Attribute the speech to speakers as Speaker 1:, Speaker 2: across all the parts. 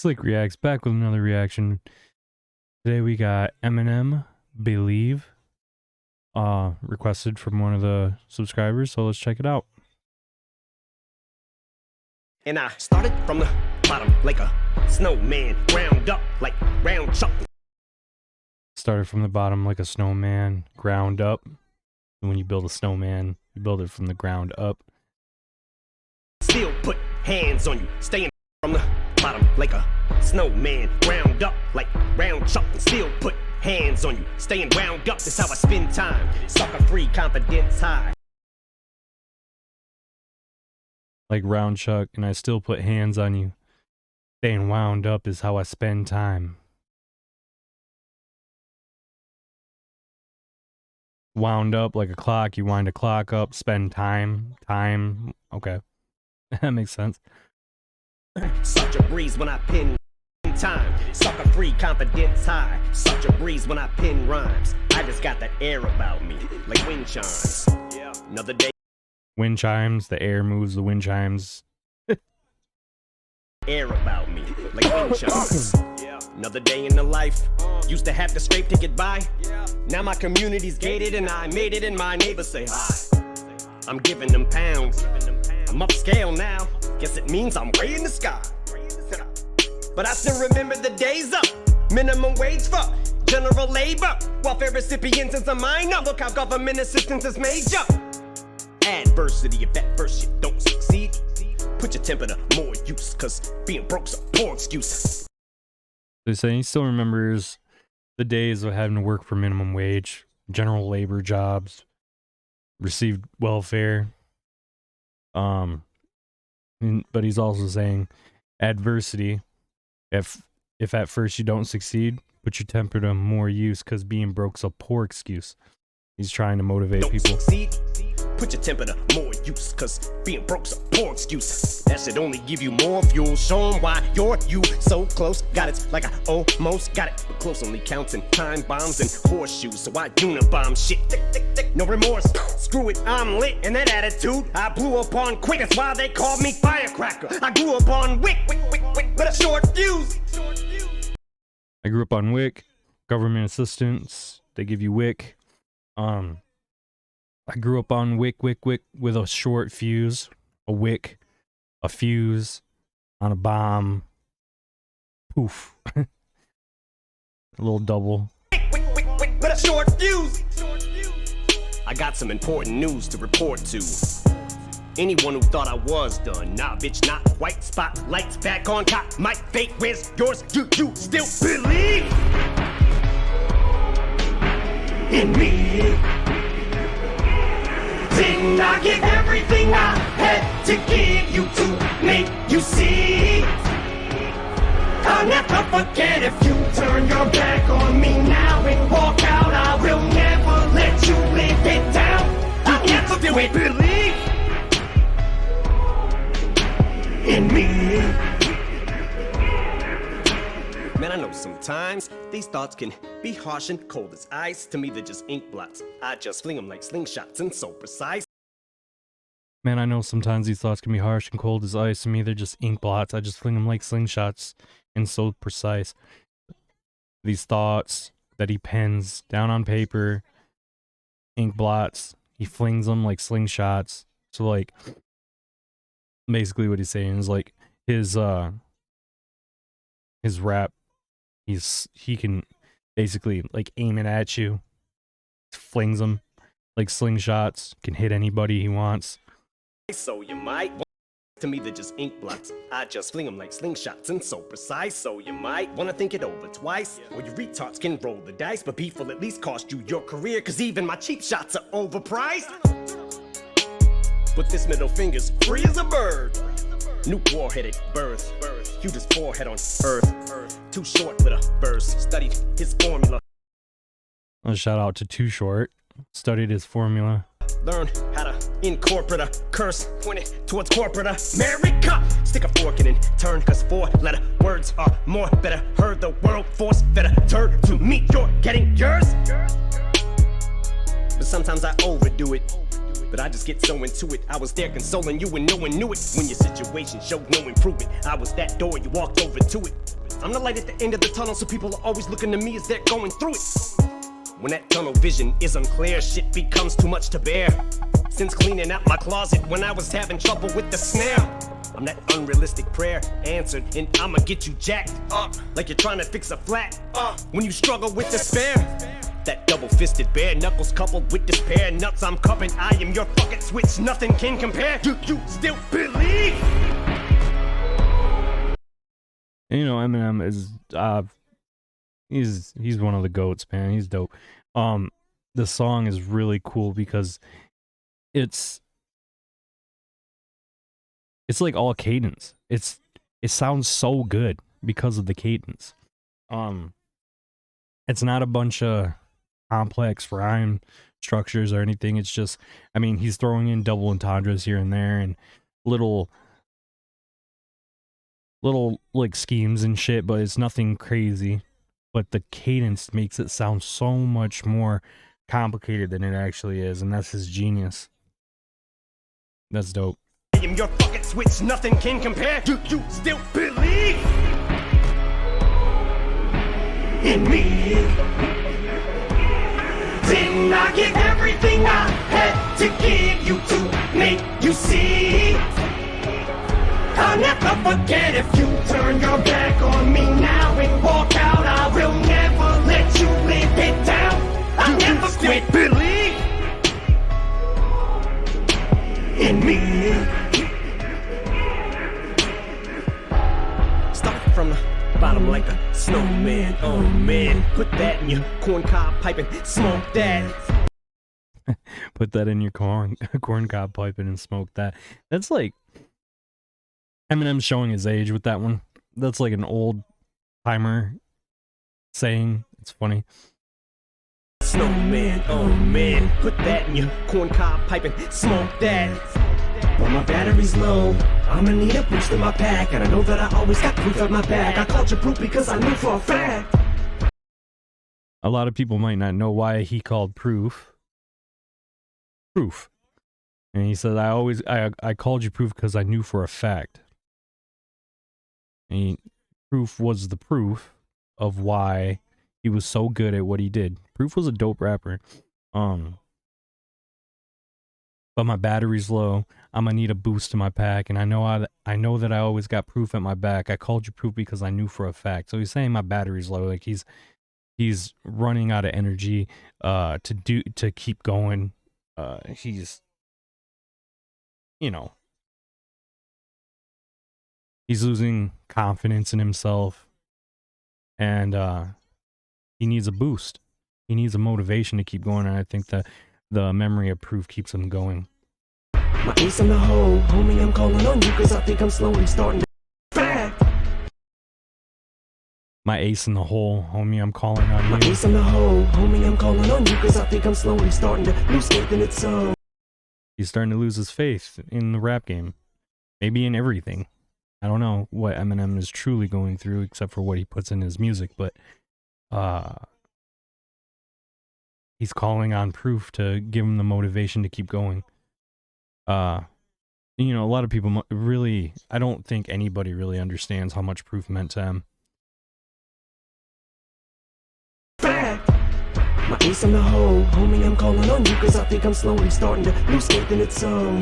Speaker 1: Slick Reacts back with another reaction. Today we got Eminem, Believe, requested from one of the subscribers, so let's check it out.
Speaker 2: And I started from the bottom like a snowman, ground up like round chuck.
Speaker 1: Started from the bottom like a snowman, ground up. And when you build a snowman, you build it from the ground up.
Speaker 2: Still put hands on you, staying from the bottom like a snowman, ground up like round chuck. And still put hands on you, staying wound up. That's how I spend time, sucker free, confidence high.
Speaker 1: Like round chuck, and I still put hands on you. Staying wound up is how I spend time. Wound up like a clock, you wind a clock up, spend time. Okay. That makes sense.
Speaker 2: Such a breeze when I pin time, sucker free, confidence high. Such a breeze when I pin rhymes. I just got that air about me, like wind chimes. Yeah, another day.
Speaker 1: Wind chimes, the air moves the wind chimes.
Speaker 2: Air about me, like wind chimes. Yeah, another day in the life. Used to have to scrape to get by. Now my community's gated and I made it and my neighbors say hi. I'm giving them pounds. I'm upscale now. Guess it means I'm way in the sky. But I still remember the days up. Minimum wage for general labor. Welfare recipients is a minor. Look how government assistance is major. Adversity, if at first you don't succeed, put your temper to more use, cause being broke's a poor excuse.
Speaker 1: They say he still remembers the days of having to work for minimum wage, general labor jobs, received welfare. But he's also saying adversity, if at first you don't succeed, put your temper to more use, cause being broke's a poor excuse. He's trying to motivate people.
Speaker 2: Succeed, put your temper to more use, cause being broke's a poor excuse. That should only give you more fuel. Show 'em why you're you so close. Got it like I almost got it, but close only counts in time bombs and horseshoes. So I unibomb shit, no remorse. Screw it, I'm lit, and that attitude I blew up on quick. That's why they called me firecracker. I grew up on wick, but a short fuse.
Speaker 1: I grew up on WIC, government assistance. They give you WIC. I grew up on WIC with a short fuse, a WIC, a fuse on a bomb. Poof. A little double.
Speaker 2: But a short fuse. I got some important news to report to anyone who thought I was done. Nah, bitch, not quite. Spotlights back on top. My fate, where's yours? Do you still believe in me? Didn't I give everything I had to give you to make you see? I'll never forget if you turn your back on me now and walk out. I will never let you live it down. I'll never do it. Believe in me. Man, I know sometimes these thoughts can be harsh and cold as ice. To me, they're just ink blots. I just fling them like slingshots and so precise.
Speaker 1: Man, I know sometimes these thoughts can be harsh and cold as ice. To me, they're just ink blots. I just fling them like slingshots and so precise. These thoughts that he pens down on paper, ink blots, he flings them like slingshots. So, like, basically what he's saying is, like, his rap, he can basically, like, aim it at you, flings them like slingshots, can hit anybody he wants.
Speaker 2: So you might, to me they're just ink blots. I just fling them like slingshots and so precise. So you might want to think it over twice. Or you retards can roll the dice, but beef will at least cost you your career, cause even my cheap shots are overpriced. But this middle finger's free as a bird. New war-headed birth. Hugest forehead on earth. Too short with a burst. Studied his formula.
Speaker 1: A shout out to Too Short. Studied his formula.
Speaker 2: Learn how to incorporate a curse, point it towards corporate America. Stick a fork in and turn, cause 4-letter words are more better heard. The world force better turn to me. You're getting yours. But sometimes I overdo it. But I just get so into it. I was there consoling you and no one knew it. When your situation showed no improvement, I was that door, you walked over to it. I'm the light at the end of the tunnel, so people are always looking to me as they're going through it. When that tunnel vision is unclear, shit becomes too much to bear. Since cleaning out my closet when I was having trouble with the snare, I'm that unrealistic prayer answered, and I'ma get you jacked up like you're trying to fix a flat when you struggle with despair. That double-fisted bare knuckles coupled with despair nuts I'm cupping. I am your fucking switch, nothing can compare. Do you still believe?
Speaker 1: And, you know, Eminem is he's one of the goats, man. He's dope. The song is really cool because it's like all cadence. It sounds so good because of the cadence. It's not a bunch of complex rhyme structures or anything. It's just, I mean, he's throwing in double entendres here and there and little like schemes and shit, but it's nothing crazy. But the cadence makes it sound so much more complicated than it actually is, and that's his genius. That's dope.
Speaker 2: I am your fucking switch, nothing can compare. Do you still believe in me? Didn't I give everything I had to give you to make you see? I'll never forget if you turn your back on me now and walk out. I will never let you live it down. I'll never quit. Believe in me. Start from the bottom like a snowman. Oh man, put that in your corncob pipe and smoke that.
Speaker 1: Put that in your corncob pipe and smoke that. That's like Eminem showing his age with that one. That's like an old timer saying. It's funny.
Speaker 2: Snowman, oh man, put that in your corncob pipe and smoke that. But my battery's low, I'ma need a boost in my pack, and I know that I always got proof at my back. I called you proof because I knew for a fact.
Speaker 1: A lot of people might not know why he called proof. And he said, I called you proof because I knew for a fact. And proof was the proof of why he was so good at what he did. Proof was a dope rapper. But my battery's low. I'm gonna need a boost to my pack, and I know that I always got proof at my back. I called you proof because I knew for a fact. So he's saying my battery's low, like he's running out of energy to keep going. He's, you know, he's losing confidence in himself, and he needs a boost. He needs a motivation to keep going, and I think that the memory of proof keeps him going.
Speaker 2: My ace in the hole, homie, I'm calling on you cause I think I'm slowly starting to fact.
Speaker 1: My ace in the hole, homie, I'm calling on you.
Speaker 2: My ace in the hole, homie, I'm calling on you cause I think I'm slowly starting to lose faith in its own.
Speaker 1: He's starting to lose his faith in the rap game. Maybe in everything. I don't know what Eminem is truly going through except for what he puts in his music, but he's calling on proof to give him the motivation to keep going. You know, a lot of people really, I don't think anybody really understands how much proof meant to him.
Speaker 2: Fact. My ace in the hole, homie, I'm calling on you cause I think I'm slowly starting to lose faith in its own.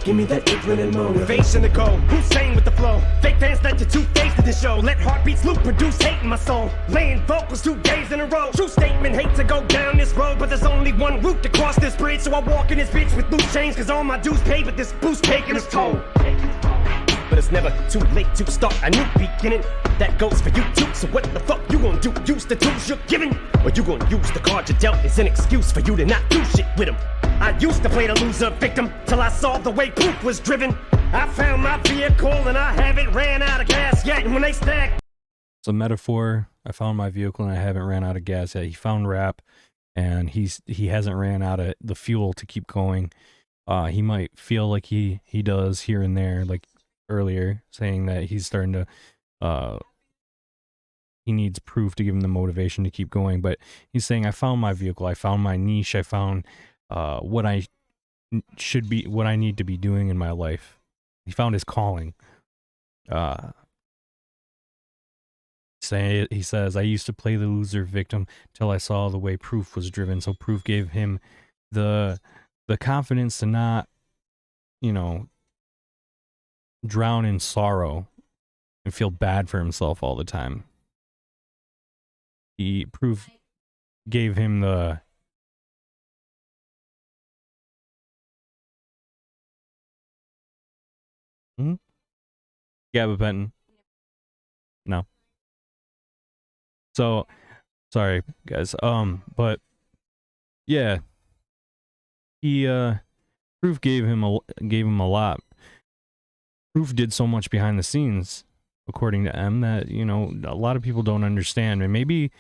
Speaker 2: Give me that inkling and motivation to go. Hussein with the flow. Fake fans let your two-faced to the show. Let heartbeats loop, produce hate in my soul. Laying vocals 2 days in a row. True statement, hate to go down this road, but there's only one route to cross this bridge. So I walk in this bitch with loose chains, cause all my dues paid, but this boost taking its toll. But it's never too late to start a new beginning. That goes for you too. So what the fuck you gonna do? Use the tools you're given? Or you gonna use the cards you dealt as an excuse for you to not do shit with them? I used to play the loser victim till I saw the way proof was driven. I found my vehicle and I haven't ran out of gas yet. And when they stack,
Speaker 1: it's a metaphor. I found my vehicle and I haven't ran out of gas yet. He found rap and he hasn't ran out of the fuel to keep going. He might feel like he does here and there, like earlier, saying that he's starting to he needs proof to give him the motivation to keep going. But he's saying, I found my vehicle, I found my niche, I found what I should be, what I need to be doing in my life. He found his calling. He says, I used to play the loser victim till I saw the way Proof was driven. So Proof gave him the confidence to not, you know, drown in sorrow and feel bad for himself all the time. Proof gave him the Gabba Benton. No. So sorry guys. But yeah. He Proof gave him a lot. Proof did so much behind the scenes, according to M, that, you know, a lot of people don't understand. And maybe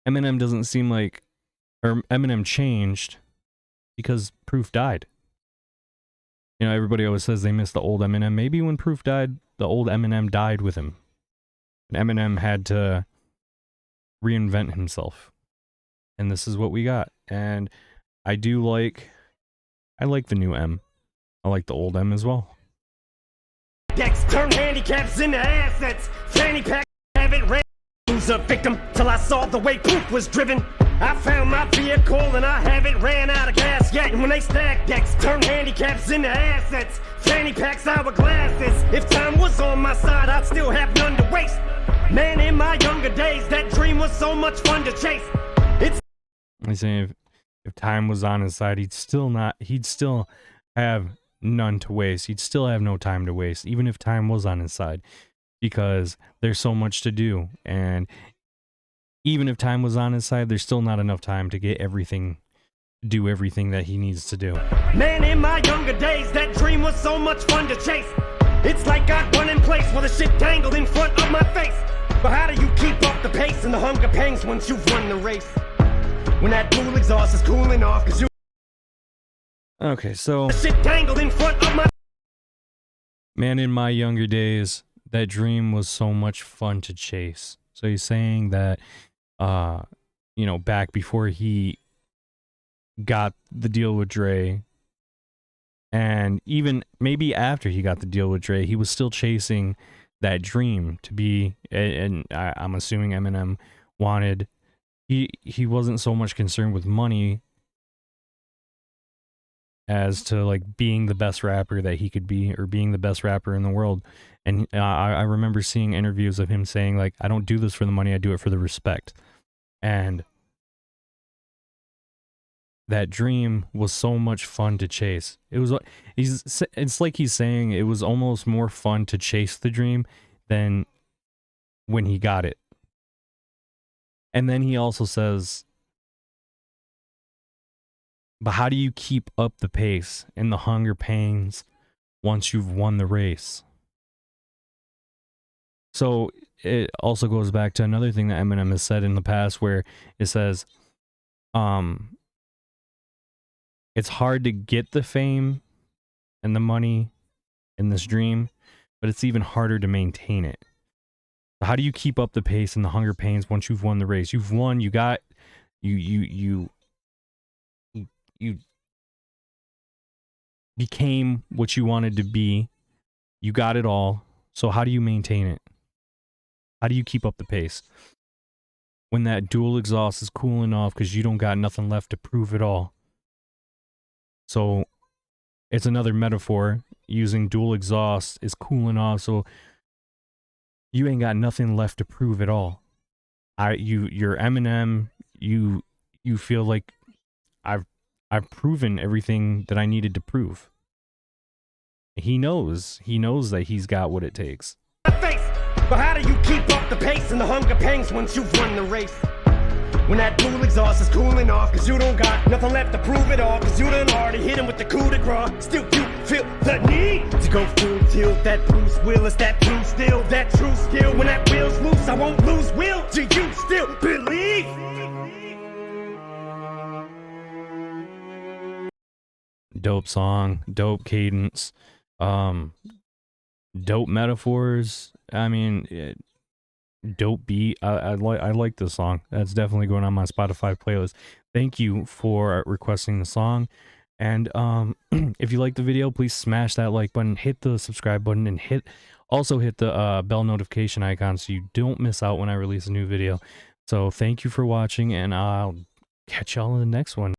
Speaker 1: Eminem doesn't seem like, or Eminem changed because Proof died. You know, everybody always says they miss the old Eminem. Maybe when Proof died, the old Eminem died with him. And Eminem had to reinvent himself. And this is what we got. And I like the new M. I like the old M as well.
Speaker 2: Decks turn handicaps into assets. Fanny pack haven't ran. Who's a victim till I saw the way Proof was driven. I found my vehicle and I haven't ran out of gas yet. And when they stack decks, turn handicaps into assets. Fanny packs, hourglasses. If time was on my side, I'd still have none to waste. Man, in my younger days, that dream was so much fun to chase.
Speaker 1: He's saying if time was on his side, he'd still have none to waste. He'd still have no time to waste, even if time was on his side, because there's so much to do. And even if time was on his side, there's still not enough time to do everything that he needs to do.
Speaker 2: Man, in my younger days, that dream was so much fun to chase. It's like I'd run in place with a shit tangled in front of my face. But how do you keep up the pace and the hunger pangs once you've run the race? When that dual exhaust is cooling off, cause you...
Speaker 1: Okay, so...
Speaker 2: shit tangled in front of my...
Speaker 1: Man, in my younger days, that dream was so much fun to chase. So he's saying that, you know, back before he got the deal with Dre, and even maybe after he got the deal with Dre, he was still chasing that dream to be, and I'm assuming Eminem wanted, he wasn't so much concerned with money as to like being the best rapper that he could be, or being the best rapper in the world. And I remember seeing interviews of him saying, like, I don't do this for the money, I do it for the respect. And that dream was so much fun to chase. It's like he's saying it was almost more fun to chase the dream than when he got it. And then he also says, but how do you keep up the pace and the hunger pains once you've won the race? So it also goes back to another thing that Eminem has said in the past, where it says, it's hard to get the fame and the money in this dream, but it's even harder to maintain it. How do you keep up the pace and the hunger pains once you've won the race? You've won, you became what you wanted to be. You got it all. So how do you maintain it? How do you keep up the pace when that dual exhaust is cooling off because you don't got nothing left to prove it all? So it's another metaphor. Using dual exhaust is cooling off, so you ain't got nothing left to prove at all. You're Eminem. You feel like I've proven everything that I needed to prove. He knows that he's got what it takes.
Speaker 2: But how do you keep up the pace and the hunger pangs once you've won the race? When that dual exhaust is cooling off, cause you don't got nothing left to prove it all, cause you done already hit him with the coup de grace. Still you feel the need to go full tilt. That Bruce Willis, that true still, that true skill. When that wheel's loose, I won't lose will. Do you still believe?
Speaker 1: Dope song, dope cadence, dope metaphors. I mean, dope beat. I like this song. That's definitely going on my Spotify playlist. Thank you for requesting the song. And if you like the video, please smash that like button, hit the subscribe button, and also hit the bell notification icon so you don't miss out when I release a new video. So thank you for watching, and I'll catch y'all in the next one.